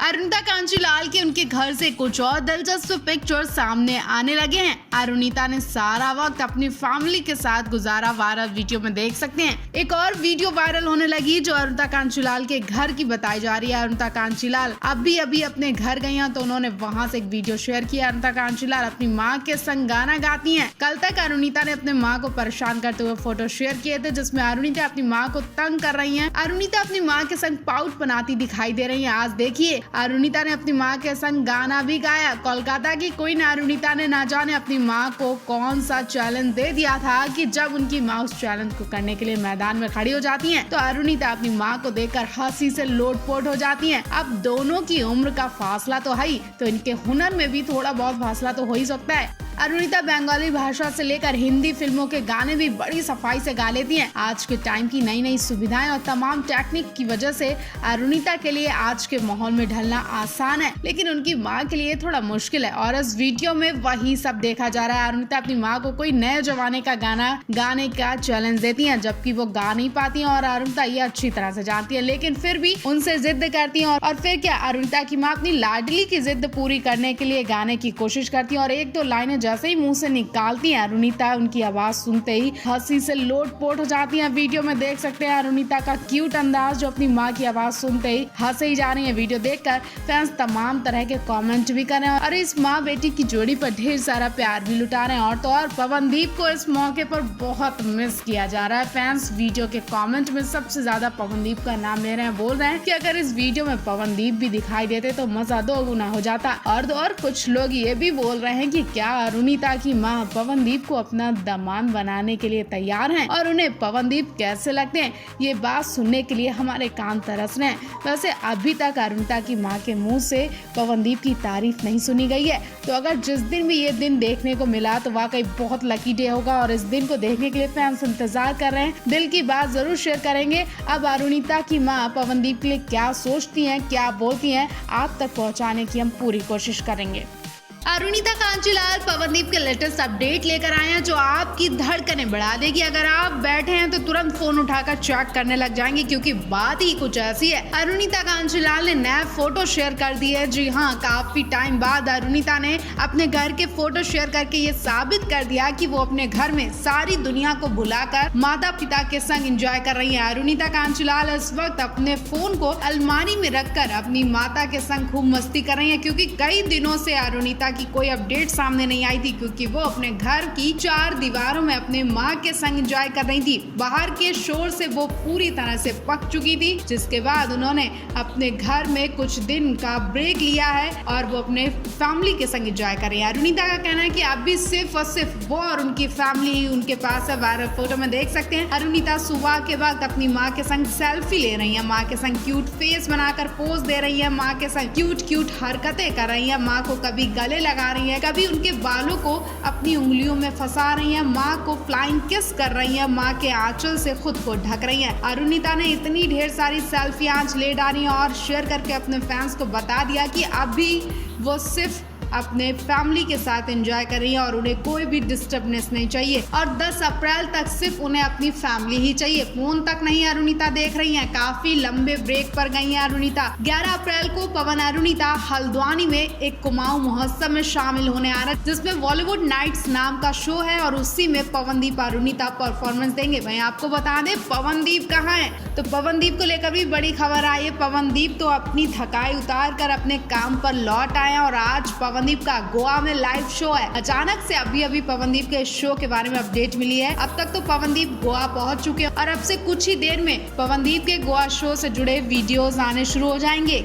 अरुणिता कांचीलाल के उनके घर से कुछ और दिलचस्प पिक्चर सामने आने लगे हैं। अरुणिता ने सारा वक्त अपनी फैमिली के साथ गुजारा, वायरल वीडियो में देख सकते हैं। एक और वीडियो वायरल होने लगी जो अरुणिता कांचीलाल के घर की बताई जा रही है। अरुणिता कांचीलाल अभी अपने घर गई हैं तो उन्होंने वहां से एक वीडियो शेयर किया। अरुणिता कांचीलाल अपनी माँ के संग गाना गाती हैं। कल तक अरुणिता ने अपने माँ को परेशान करते हुए फोटो शेयर किए थे जिसमें अरुणिता अपनी माँ को तंग कर रही हैं। अरुणिता अपनी माँ के संग पाउट बनाती दिखाई दे रही हैं। आज देखिए अरुणिता ने अपनी माँ के संग गाना भी गाया। कोलकाता की क्वीन अरुणिता ने ना जाने अपनी माँ को कौन सा चैलेंज दे दिया था कि जब उनकी माँ उस चैलेंज को करने के लिए मैदान में खड़ी हो जाती हैं तो अरुणिता अपनी माँ को देखकर हंसी से लोटपोट हो जाती हैं। अब दोनों की उम्र का फासला तो है ही, तो इनके हुनर में भी थोड़ा बहुत फासला तो हो ही सकता है। अरुणिता बंगाली भाषा से लेकर हिंदी फिल्मों के गाने भी बड़ी सफाई से गा लेती हैं। आज के टाइम की नई सुविधाएं और तमाम टेक्निक की वजह से अरुणिता के लिए आज के माहौल में ढलना आसान है, लेकिन उनकी माँ के लिए थोड़ा मुश्किल है और इस वीडियो में वही सब देखा जा रहा है। अरुणिता अपनी माँ को कोई नए जमाने का गाना गाने का चैलेंज देती है जबकि वो गा नहीं पाती है और अरुणिता ये अच्छी तरह से जानती है, लेकिन फिर भी उनसे जिद करती है और फिर क्या अरुणिता की माँ अपनी लाडली की जिद पूरी करने के लिए गाने की कोशिश करती है और एक दो लाइनें जैसे ही मुंह से निकालती हैं अरुणिता उनकी आवाज सुनते ही हंसी से लोटपोट हो जाती हैं। वीडियो में देख सकते हैं अरुणिता का क्यूट अंदाज जो अपनी माँ की आवाज सुनते ही हंसे ही जा रही है। वीडियो देखकर फैंस तमाम तरह के कमेंट भी कर रहे हैं और इस माँ बेटी की जोड़ी पर ढेर सारा प्यार भी लुटा रहे हैं। और तो और पवनदीप को इस मौके पर बहुत मिस किया जा रहा है। फैंस वीडियो के कॉमेंट में सबसे ज्यादा पवनदीप का नाम ले रहे हैं, बोल रहे हैं कि अगर इस वीडियो में पवनदीप भी दिखाई देते तो मजा दोगुना हो जाता। और तो और कुछ लोग ये भी बोल रहे हैं कि क्या अरुणिता की माँ पवनदीप को अपना दामाद बनाने के लिए तैयार हैं और उन्हें पवनदीप कैसे लगते हैं, ये बात सुनने के लिए हमारे कान तरस रहे हैं। वैसे अभी तक अरुणिता की माँ के मुंह से पवनदीप की तारीफ नहीं सुनी गई है, तो अगर जिस दिन भी ये दिन देखने को मिला तो वाकई बहुत लकी डे होगा और इस दिन को देखने के लिए फैंस इंतजार कर रहे हैं। दिल की बात जरूर शेयर करेंगे। अब अरुणिता की माँ पवनदीप के लिए क्या सोचती हैं, क्या बोलती हैं, आप तक पहुँचाने की हम पूरी कोशिश करेंगे। अरुणिता कांचीलाल पवनदीप के लेटेस्ट अपडेट लेकर आए हैं जो आपकी धड़कनें बढ़ा देगी। अगर आप बैठे हैं तो तुरंत फोन उठाकर चेक करने लग जाएंगे क्योंकि बात ही कुछ ऐसी है। अरुणिता कांचीलाल ने नया फोटो शेयर कर दी है। जी हाँ, काफी टाइम बाद अरुणिता ने अपने घर के फोटो शेयर करके ये साबित कर दिया कि वो अपने घर में सारी दुनिया को भुलाकर माता पिता के संग एंजॉय कर रही है। अरुणिता कांचीलाल इस वक्त अपने फोन को अलमारी में रखकर अपनी माता के संग खूब मस्ती कर रही है क्योंकि कई दिनों से अरुणिता की कोई अपडेट सामने नहीं आई थी क्योंकि वो अपने घर की चार दीवारों में अपने माँ के संग एंजॉय कर रही थी। बाहर के शोर से वो पूरी तरह से पक चुकी थी, जिसके बाद उन्होंने अपने घर में कुछ दिन का ब्रेक लिया है और वो अपने फैमिली के संग एंजॉय कर रही है। अरुणिता का कहना है कि अभी सिर्फ और सिर्फ वो और उनकी फैमिली उनके पास है। वायरल फोटो में देख सकते हैं अरुणिता सुबह के वक्त अपनी माँ के संग सेल्फी ले रही है, माँ के संग क्यूट फेस बनाकर पोज दे रही है, माँ के संग क्यूट हरकतें कर रही है, माँ को कभी गले लगा रही है, कभी उनके बालों को अपनी उंगलियों में फंसा रही है, माँ को फ्लाइंग किस कर रही है, माँ के आंचल से खुद को ढक रही है। अरुणिता ने इतनी ढेर सारी सेल्फी आज ले डाली और शेयर करके अपने फैंस को बता दिया कि अभी वो सिर्फ अपने फैमिली के साथ एंजॉय कर रही है और उन्हें कोई भी डिस्टर्बनेस नहीं चाहिए और 10 अप्रैल तक सिर्फ उन्हें अपनी फैमिली ही चाहिए, फोन तक नहीं अरुणिता देख रही हैं। काफी लंबे ब्रेक पर गई हैं अरुणिता। 11 अप्रैल को पवन अरुणिता हल्द्वानी में एक कुमाऊं महोत्सव में शामिल होने आ रहा है जिसमें बॉलीवुड नाइट्स नाम का शो है और उसी में पवनदीप अरुणिता परफॉर्मेंस देंगे। वहीं आपको बता दें पवनदीप कहाँ है, तो पवनदीप को लेकर भी बड़ी खबर आई है। पवनदीप तो अपनी थकाई उतार कर अपने काम पर लौट आए और आज पवनदीप का गोवा में लाइव शो है। अचानक से अभी पवनदीप के शो के बारे में अपडेट मिली है। अब तक तो पवनदीप गोवा पहुंच चुके हैं और अब से कुछ ही देर में पवनदीप के गोवा शो से जुड़े वीडियोस आने शुरू हो जाएंगे।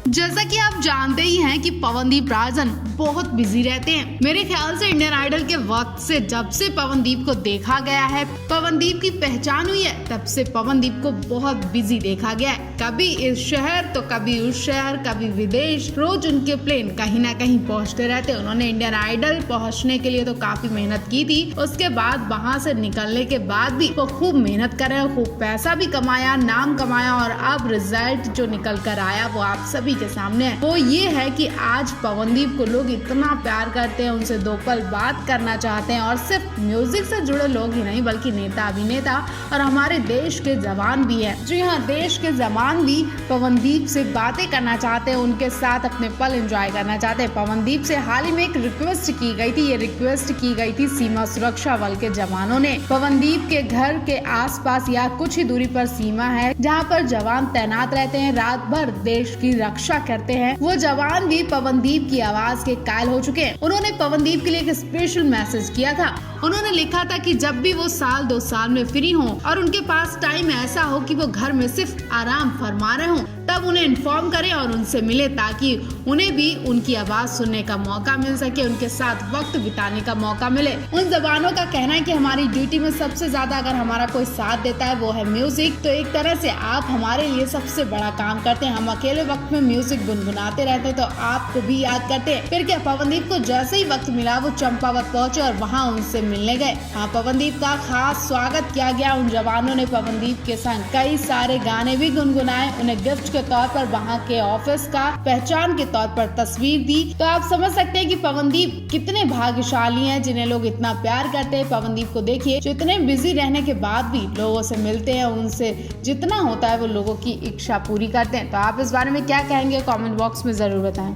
जैसा कि आप जानते ही हैं कि पवनदीप राजन बहुत बिजी रहते हैं। मेरे ख्याल से इंडियन आइडल के वक्त से जब से पवनदीप को देखा गया है, पवनदीप की पहचान हुई है, तब से पवनदीप को बहुत बिजी देखा गया है। कभी इस शहर तो कभी उस शहर, कभी विदेश, रोज उनके प्लेन कहीं ना कहीं पहुंचते रहते। उन्होंने इंडियन आइडल पहुंचने के लिए तो काफी मेहनत की थी, उसके बाद वहां से निकलने के बाद भी वो खूब मेहनत कर रहे हैं, खूब पैसा भी कमाया, नाम कमाया और अब रिजल्ट जो निकल कर आया वो आप सभी के सामने है वो ये है कि आज पवनदीप को लोग इतना प्यार करते हैं, उनसे दो पल बात करना चाहते हैं और सिर्फ म्यूजिक से जुड़े लोग ही नहीं बल्कि नेता, अभिनेता और हमारे देश के जवान भी हैं। जी हाँ, देश के जवान भी पवनदीप से बातें करना चाहते हैं, उनके साथ अपने पल एंजॉय करना चाहते हैं। पवनदीप से हाल ही में एक रिक्वेस्ट की गई थी, ये रिक्वेस्ट की गई थी सीमा सुरक्षा बल के जवानों ने। पवनदीप के घर के आसपास या कुछ ही दूरी पर सीमा है जहां पर जवान तैनात रहते हैं, रात भर देश की रक्षा करते हैं। वो जवान भी पवनदीप की आवाज के कायल हो चुके हैं। उन्होंने पवनदीप के लिए एक स्पेशल मैसेज किया था। उन्होंने लिखा था कि जब भी वो 2 साल में फ्री हों और उनके पास टाइम ऐसा हो कि वो घर में सिर्फ आराम फरमा रहे हों, तब उन्हें इन्फॉर्म करें और उनसे मिले ताकि उन्हें भी उनकी आवाज सुनने का मौका मिल सके, उनके साथ वक्त बिताने का मौका मिले। उन जवानों का कहना है कि हमारी ड्यूटी में सबसे ज्यादा अगर हमारा कोई साथ देता है वो है म्यूजिक, तो एक तरह से आप हमारे लिए सबसे बड़ा काम करते हैं। हम अकेले वक्त में म्यूजिक गुनगुनाते रहते हैं तो आपको भी याद करते हैं। फिर क्या, पवनदीप को जैसे ही वक्त मिला वो चंपावत पहुंचे और वहाँ उनसे मिलने गए। हाँ, पवनदीप का खास स्वागत किया गया। उन जवानों ने पवनदीप के संग कई सारे गाने भी गुनगुनाए, उन्हें गिफ्ट के तौर पर वहाँ के ऑफिस का पहचान के तौर पर तस्वीर दी। तो आप समझ सकते हैं कि पवनदीप कितने भाग्यशाली हैं जिन्हें लोग इतना प्यार करते हैं। पवनदीप को देखिए, जो इतने बिजी रहने के बाद भी लोगों से मिलते हैं, उनसे जितना होता है वो लोगों की इच्छा पूरी करते हैं। तो आप इस बारे में क्या कहेंगे, कमेंट बॉक्स में जरूर बताएं।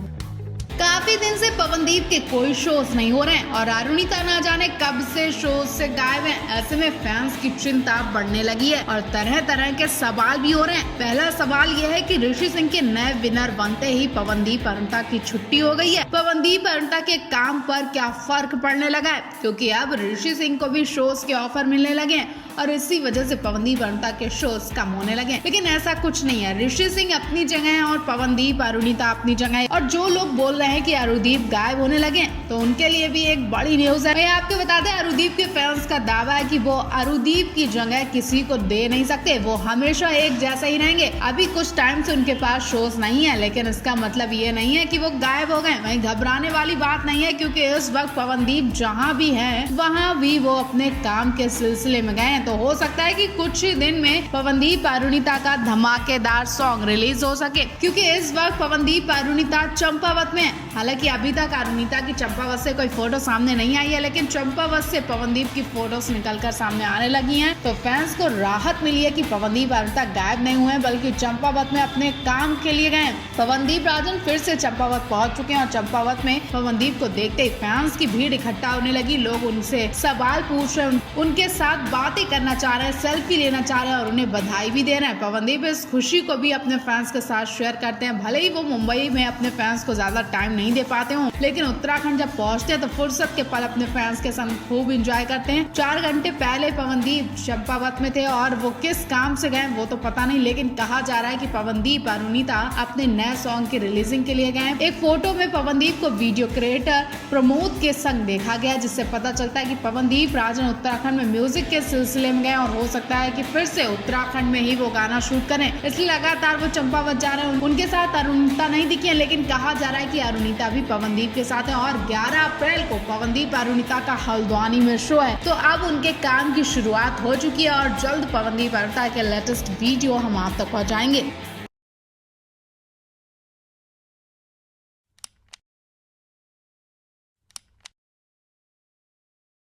काफी दिन से पवनदीप के कोई शोज नहीं हो रहे हैं और अरुणिता ना जाने कब से शोज से गायब हैं। ऐसे में फैंस की चिंता बढ़ने लगी है और तरह तरह के सवाल भी हो रहे हैं। पहला सवाल यह है कि ऋषि सिंह के नए विनर बनते ही पवनदीप अरुणिता की छुट्टी हो गई है। पवनदीप अरुणिता के काम पर क्या फर्क पड़ने लगा है, क्योंकि अब ऋषि सिंह को भी शोज के ऑफर मिलने लगे हैं और इसी वजह से पवनदीप अरुणिता के शोज कम होने लगे। लेकिन ऐसा कुछ नहीं है, ऋषि सिंह अपनी जगह है और पवनदीप अरुणिता अपनी जगह है। और जो लोग बोल रहे हैं कि अरुदीप गायब होने लगे तो उनके लिए भी एक बड़ी न्यूज है। मैं आपको बता दें, अरुदीप के फैंस का दावा है कि वो अरुदीप की जगह किसी को दे नहीं सकते, वो हमेशा एक जैसा ही रहेंगे। अभी कुछ टाइम से उनके पास शोज नहीं है, लेकिन इसका मतलब ये नहीं है कि वो गायब हो गए। वहीं घबराने वाली बात नहीं है, क्योंकि इस वक्त पवनदीप जहाँ भी है वहाँ भी वो अपने काम के सिलसिले में गए। तो हो सकता है कि कुछ ही दिन में पवनदीप अरुणिता का धमाकेदार सॉन्ग रिलीज हो सके, क्योंकि इस वक्त पवनदीप अरुणिता चंपावत में। हालांकि अभी तक अरुणिता की चंपावत से कोई फोटो सामने नहीं आई है, लेकिन चंपावत से पवनदीप की फोटोज निकलकर सामने आने लगी हैं। तो फैंस को राहत मिली है कि पवनदीप अरुणिता गायब नहीं हुए हैं, बल्कि चंपावत में अपने काम के लिए गए। पवनदीप राजन फिर से चंपावत पहुंच चुके हैं और चंपावत में पवनदीप को देखते ही फैंस की भीड़ इकट्ठा होने लगी। लोग उनसे सवाल पूछ रहे हैं, उनके साथ बातें करना चाह रहे हैं, सेल्फी लेना चाह रहे हैं और उन्हें बधाई भी दे रहे हैं। पवनदीप इस खुशी को भी अपने फैंस के साथ शेयर करते हैं। भले ही वो मुंबई में अपने फैंस को ज्यादा टाइम नहीं दे पाते हो, लेकिन उत्तराखंड जब पहुंचते हैं तो फुर्सत के पल अपने फैंस के संग खूब एंजॉय करते हैं। 4 घंटे पहले पवनदीप चंपावत में थे और वो किस काम से गए वो तो पता नहीं, लेकिन कहा जा रहा है कि पवनदीप अरुणिता अपने नए सॉन्ग की रिलीजिंग के लिए गए। एक फोटो में पवनदीप को वीडियो क्रिएटर प्रमोद के संग देखा गया, जिससे पता चलता है कि पवनदीप राजन उत्तराखंड में म्यूजिक के सिलसिले में गए और हो सकता है कि फिर से उत्तराखंड में ही वो गाना शूट करें, इसलिए लगातार वो चंपावत जा रहे हैं। उनके साथ अरुणिता नहीं दिखी है, लेकिन कहा जा रहा है कि अरुणिता भी पवनदीप के साथ है और 11 अप्रैल को पवनदीप अरुणिता का हल्द्वानी में शो है। तो अब उनके काम की शुरुआत हो चुकी है और जल्द पवनदीप अरुणिता के लेटेस्ट वीडियो हम आप तक पहुंचाएंगे।